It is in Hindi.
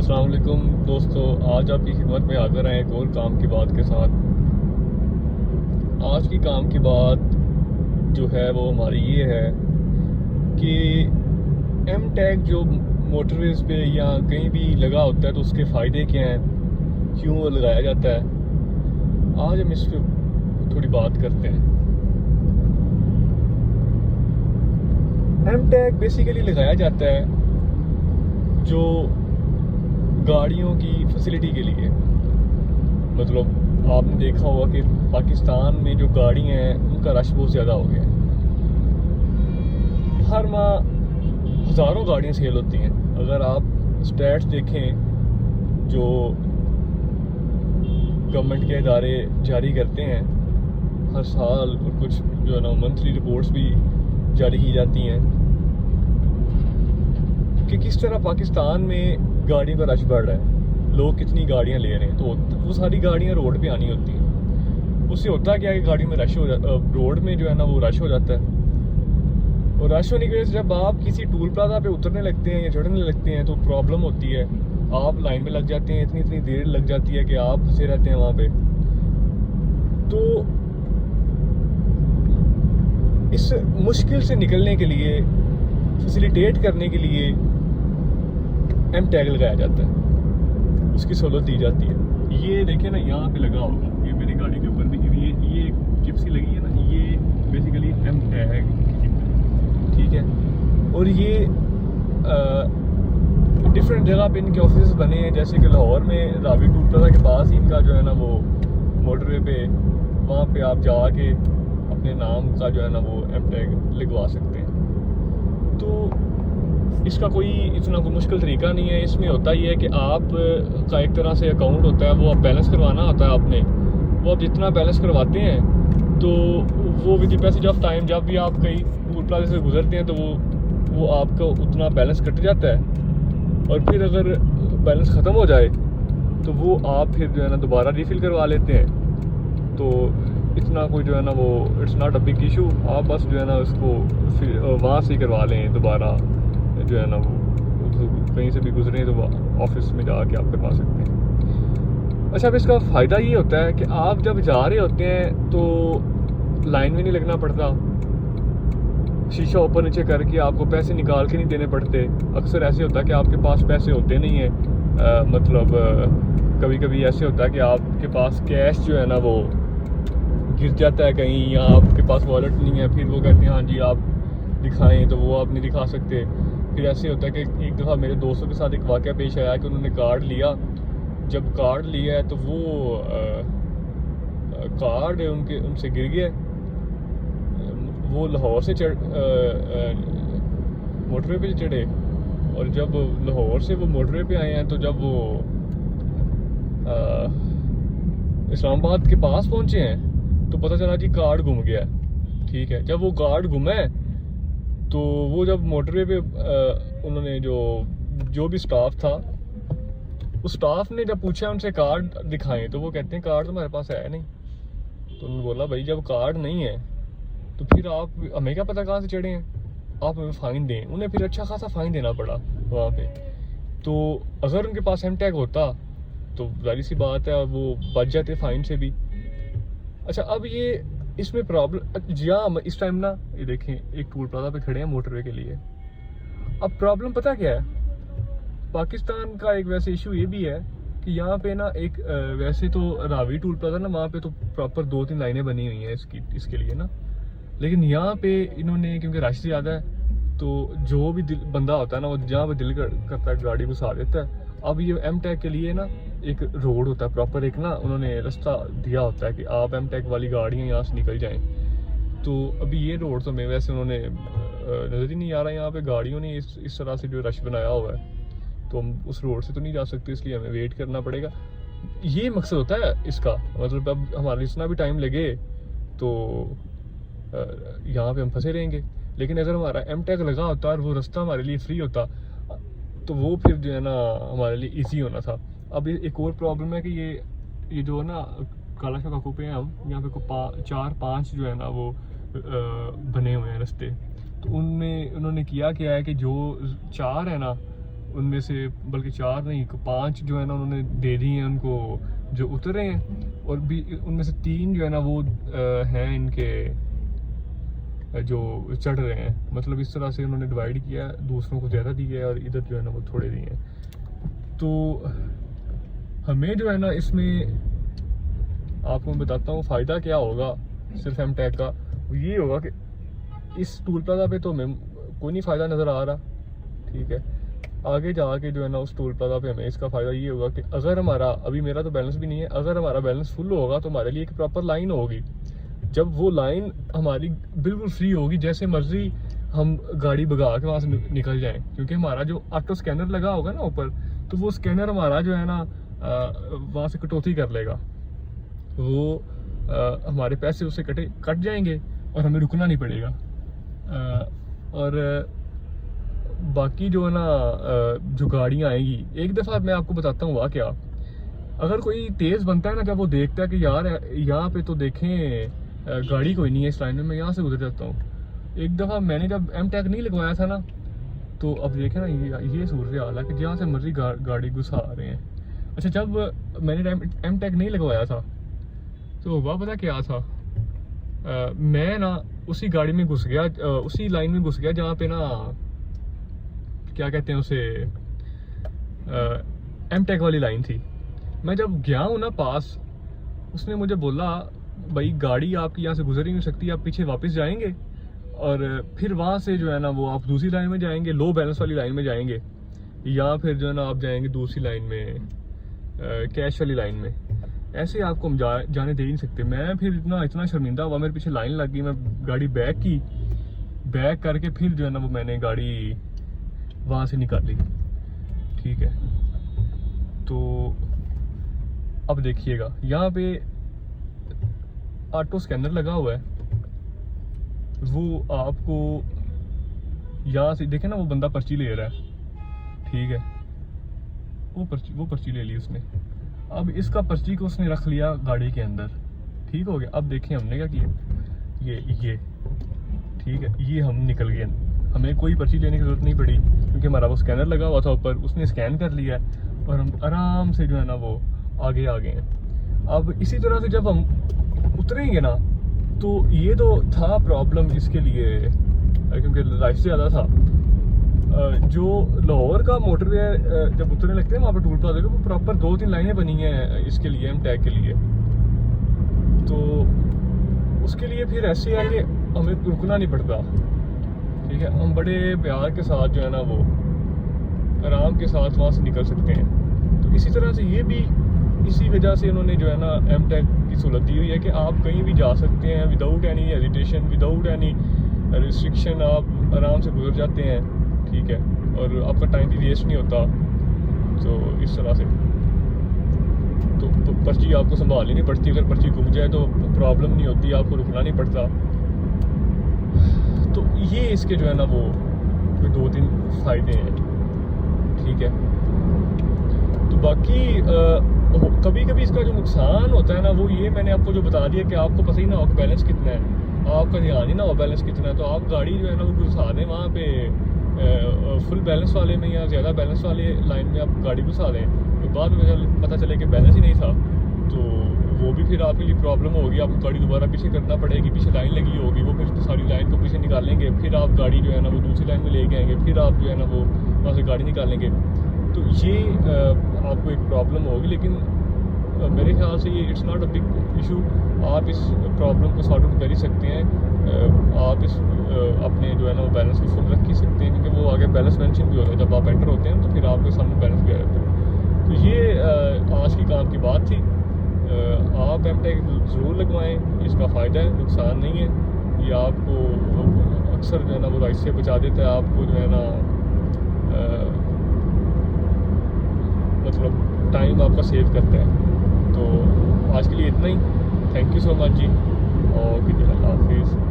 अस्सलाम वालेकुम दोस्तों, आज आपकी खिदमत में हाजिर हैं एक और काम की बात के साथ। आज की काम की बात जो है वो हमारी ये है कि एम टैग जो मोटरवेज़ पे या कहीं भी लगा होता है तो उसके फ़ायदे क्या हैं, क्यों वो लगाया जाता है। आज हम इस पर थोड़ी बात करते हैं। एम टैग बेसिकली लगाया जाता है जो गाड़ियों की फैसिलिटी के लिए। मतलब आपने देखा होगा कि पाकिस्तान में जो गाड़ियाँ हैं उनका रश बहुत ज़्यादा हो गया है। हर माह हज़ारों गाड़ियाँ सेल होती हैं। अगर आप स्टैट्स देखें जो गवर्नमेंट के इदारे जारी करते हैं हर साल, और कुछ जो है ना मंथली रिपोर्ट्स भी जारी की जाती हैं कि किस तरह पाकिस्तान में गाड़ियों का रश बढ़ रहा है, लोग कितनी गाड़ियां ले रहे हैं। तो वो सारी गाड़ियां रोड पे आनी होती हैं। उससे होता क्या है कि गाड़ियों में रश हो जाता, रोड में जो है ना वो रश हो जाता है। और रश होने की वजह से जब आप किसी टूल प्लाजा पे उतरने लगते हैं या चढ़ने लगते हैं तो प्रॉब्लम होती है। आप लाइन में लग जाते हैं, इतनी इतनी देर लग जाती है कि आप फंसे रहते हैं वहाँ पे। तो इस मुश्किल से निकलने के लिए, फैसिलिटेट करने के लिए एम टैग लगाया जाता है, उसकी सहूलत दी जाती है। ये देखिए ना, यहाँ पे लगा होगा, ये मेरी गाड़ी के ऊपर भी ये चिप सी लगी है ना, ये बेसिकली एम टैग की चिप है, ठीक है। और ये डिफरेंट जगह पे इनके ऑफिस बने हैं, जैसे कि लाहौर में रावी टूल प्लाजा के पास इनका जो है ना वो मोटरवे पे, वहाँ पे आप जाके अपने नाम का जो है ना वो एम टैग लगवा सकते हैं। तो इसका कोई इतना कोई मुश्किल तरीका नहीं है। इसमें होता ही है कि आप का एक तरह से अकाउंट होता है, वो आप बैलेंस करवाना होता है आपने। वो आप जितना बैलेंस करवाते हैं तो वो with the passage of time, जब भी आप कहीं टूल प्लाजा से गुजरते हैं तो वो आपका उतना बैलेंस कट जाता है। और फिर अगर बैलेंस ख़त्म हो जाए तो वो आप फिर जो है ना दोबारा रीफिल करवा लेते हैं। तो इतना कोई जो है ना वो it's not a big issue. आप बस जो है ना उसको फिर वहाँ से ही करवा लें दोबारा, जो है ना वो कहीं से भी गुजरें तो ऑफिस में जाके आप करवा सकते हैं। अच्छा, अब इसका फ़ायदा ये होता है कि आप जब जा रहे होते हैं तो लाइन में नहीं लगना पड़ता, शीशा ऊपर नीचे करके आपको पैसे निकाल के नहीं देने पड़ते। अक्सर ऐसे होता है कि आपके पास पैसे होते नहीं हैं, मतलब कभी कभी ऐसे होता है कि आपके पास कैश जो है ना वो गिर जाता है कहीं, या आपके पास वॉलेट नहीं है। फिर वो कहते हैं हाँ जी आप दिखाएं, तो वो आप नहीं दिखा सकते। फिर ऐसे होता है कि एक दफ़ा मेरे दोस्तों के साथ एक वाक़या पेश आया कि उन्होंने कार्ड लिया। जब कार्ड लिया है तो वो कार्ड उनसे गिर गया। वो लाहौर से मोटरवे पे चढ़े, और जब लाहौर से वो मोटरवे पे आए हैं तो जब वो इस्लामाबाद के पास पहुंचे हैं तो पता चला जी कार्ड गुम गया, ठीक है। जब वो कार्ड गुमा है तो वो जब मोटरवे पे उन्होंने जो भी स्टाफ था, उस स्टाफ ने जब पूछा उनसे कार्ड दिखाएं तो वो कहते हैं कार्ड तो हमारे पास है नहीं। तो उन्होंने बोला भाई जब कार्ड नहीं है तो फिर आप हमें क्या पता कहाँ से चढ़े हैं, आप हमें फ़ाइन दें। उन्हें फिर अच्छा खासा फ़ाइन देना पड़ा वहाँ पे। तो अगर उनके पास एम टैग होता तो जाहिर सी बात है वो बच जाते फ़ाइन से भी। अच्छा, अब ये इसमें प्रॉब्लम जहाँ इस टाइम ना, ये देखें एक टूल प्लाजा पे खड़े हैं मोटरवे के लिए। अब प्रॉब्लम पता क्या है, पाकिस्तान का एक वैसे इशू ये भी है कि यहाँ पे ना एक वैसे तो रावी टूल प्लाजा ना, वहाँ पे तो प्रॉपर 2-3 लाइनें बनी हुई हैं इसके लिए ना। लेकिन यहाँ पे इन्होंने, क्योंकि रश ज़्यादा है तो जो भी बंदा होता है ना वो जहाँ पे दिल करता है गाड़ी घुसा देता है। अब ये एम टैग के लिए ना एक रोड होता है प्रॉपर, एक ना उन्होंने रास्ता दिया होता है कि आप एम टैग वाली गाड़ियाँ यहाँ से निकल जाएं। तो अभी ये रोड तो मैं वैसे उन्होंने नज़र ही नहीं आ रहा यहाँ पे गाड़ियों ने इस तरह से जो रश बनाया हुआ है, तो हम उस रोड से तो नहीं जा सकते, इसलिए हमें वेट करना पड़ेगा। ये मकसद होता है इसका, मतलब अब हमारे जितना भी टाइम लगे तो यहाँ पे हम फंसे रहेंगे। लेकिन अगर हमारा एम टैग लगा होता और वो रास्ता हमारे लिए फ्री होता तो वो फिर जो है ना हमारे लिए इजी होना था। अब एक और प्रॉब्लम है कि ये जो है ना काला शाह काकू पे हैं हम, यहाँ पे को 4-5 जो है ना वो बने हुए हैं रास्ते। तो उनमें उन्होंने किया क्या है कि जो 4 है ना उनमें से बल्कि 4 नहीं 5 जो है ना उन्होंने दे दी हैं उनको जो उतरे हैं, और भी उनमें से 3 जो है ना वो हैं इनके जो चढ़ रहे हैं। मतलब इस तरह से उन्होंने डिवाइड किया, दूसरों को ज़्यादा दिया है और इधर जो है ना वो थोड़े दिए हैं। तो हमें जो है ना इसमें आपको मैं बताता हूँ फ़ायदा क्या होगा सिर्फ एमटेक का। ये होगा कि इस टूल प्लाजा पे तो हमें कोई नहीं फ़ायदा नज़र आ रहा, ठीक है। आगे जाके जो है ना उस टोल प्लाजा पे हमें इसका फ़ायदा ये होगा कि अगर हमारा, अभी मेरा तो बैलेंस भी नहीं है, अगर हमारा बैलेंस फुल होगा तो हमारे लिए एक प्रॉपर लाइन होगी। जब वो लाइन हमारी बिल्कुल फ्री होगी, जैसे मर्जी हम गाड़ी भगा के वहाँ से निकल जाएं, क्योंकि हमारा जो ऑटो स्कैनर लगा होगा ना ऊपर, तो वो स्कैनर हमारा जो है ना वहाँ से कटौती कर लेगा। वो हमारे पैसे उससे कट जाएंगे और हमें रुकना नहीं पड़ेगा। और बाकी जो है ना जो गाड़ियाँ आएंगी, एक दफ़ा मैं आपको बताता हूँ वाह क्या, अगर कोई तेज़ बनता है ना, जब वो देखता है कि यार यहाँ पे तो देखें गाड़ी कोई नहीं है इस लाइन में, मैं यहाँ से गुजर जाता हूँ। एक दफ़ा मैंने जब एमटेक नहीं लगवाया था ना, तो अब देखें ना ये सूरत हाल है कि जहाँ से मर्जी गाड़ी घुसा रहे हैं। अच्छा, जब मैंने एमटेक नहीं लगवाया था तो वह पता क्या था, मैं ना उसी गाड़ी में घुस गया, उसी लाइन में घुस गया जहाँ पे ना क्या कहते हैं उसे, एमटेक वाली लाइन थी। मैं जब गया हूँ ना पास, उसने मुझे बोला भाई गाड़ी आपकी यहाँ से गुजर ही नहीं सकती, आप पीछे वापस जाएंगे और फिर वहाँ से जो है ना वो आप दूसरी लाइन में जाएंगे, लो बैलेंस वाली लाइन में जाएंगे, या फिर जो है ना आप जाएंगे दूसरी लाइन में, कैश वाली लाइन में। ऐसे आपको हम जाने दे ही नहीं सकते। मैं फिर इतना शर्मिंदा हुआ, मेरे पीछे लाइन लग गई, मैं गाड़ी बैक करके फिर जो है ना वो मैंने गाड़ी वहाँ से निकाली, ठीक है। तो अब देखिएगा यहाँ पे ऑटो स्कैनर लगा हुआ है, वो आपको यहाँ से देखे ना, वो बंदा पर्ची ले रहा है, ठीक है, वो पर्ची ले ली उसने। अब इसका पर्ची को उसने रख लिया गाड़ी के अंदर, ठीक हो गया। अब देखिए हमने क्या किया, ये ठीक है, ये हम निकल गए, हमें कोई पर्ची लेने की जरूरत नहीं पड़ी क्योंकि हमारा वो स्कैनर लगा हुआ था ऊपर, उसने स्कैन कर लिया और हम आराम से जो है ना वो आगे आ गए हैं। अब इसी तरह से जब हम उतरेंगे ना, तो ये तो था प्रॉब्लम इसके लिए क्योंकि लाइफ से ज़्यादा था। जो लाहौर का मोटरवे जब उतरने लगते हैं वहाँ पर टूल प्लाजा पे, वो प्रॉपर 2-3 लाइनें बनी हैं इसके लिए, एमटेक के लिए। तो उसके लिए फिर ऐसे है कि हमें रुकना नहीं पड़ता, ठीक है। हम बड़े प्यार के साथ जो है ना वो आराम के साथ वहाँ से निकल सकते हैं। तो इसी तरह से ये भी इसी वजह से इन्होंने जो है ना एमटेक की सहूलत दी हुई है कि आप कहीं भी जा सकते हैं without any hesitation, without any restriction, आप आराम से गुजर जाते हैं, ठीक है, और आपका टाइम भी वेस्ट नहीं होता। तो इस तरह से तो पर्ची आपको संभालनी नहीं पड़ती, अगर पर्ची घूम जाए तो प्रॉब्लम नहीं होती, आपको रुकना नहीं पड़ता। तो ये इसके जो है ना वो 2-3 फ़ायदे हैं, ठीक है। तो बाकी कभी कभी इसका जो नुकसान होता है ना, वो ये मैंने आपको जो बता दिया कि आपको पता ही ना हो कि बैलेंस कितना है, आपका ध्यान ही ना हो बैलेंस कितना है, तो आप गाड़ी जो है ना वो घुसा दें वहाँ पे फुल बैलेंस वाले में या ज़्यादा बैलेंस वाले लाइन में आप गाड़ी घुसा दें, तो बाद में पता चले कि बैलेंस ही नहीं था, तो वो भी फिर आपके लिए प्रॉब्लम होगी। आपको गाड़ी दोबारा पीछे करना पड़ेगी, पीछे लाइन लगी होगी, वो फिर सारी लाइन को पीछे निकालेंगे, फिर आप गाड़ी जो है ना वो दूसरी लाइन में लेके आएंगे, फिर आप जो है ना वो वहाँ से गाड़ी निकालेंगे। तो ये आपको एक प्रॉब्लम होगी, लेकिन मेरे ख्याल से ये it's not a big issue. आप इस प्रॉब्लम को सॉर्ट आउट कर ही सकते हैं। आप इस अपने जो है ना वो बैलेंस को फुल रख ही सकते हैं, क्योंकि वो आगे बैलेंस मेंशन भी होता है जब आप एंटर होते हैं, तो फिर आपके सामने बैलेंस भी आ जाता है। तो ये आज की काम की बात थी। आप एमटेक ज़रूर लगवाएं, इसका फ़ायदा है, नुकसान नहीं है। ये आपको अक्सर जो है ना वो राइड से बचा देता है, आपको जो है ना मतलब टाइम आपका सेव करता है। तो आज के लिए इतना ही। थैंक यू सो मच जी, और अल्लाह हाफिज़।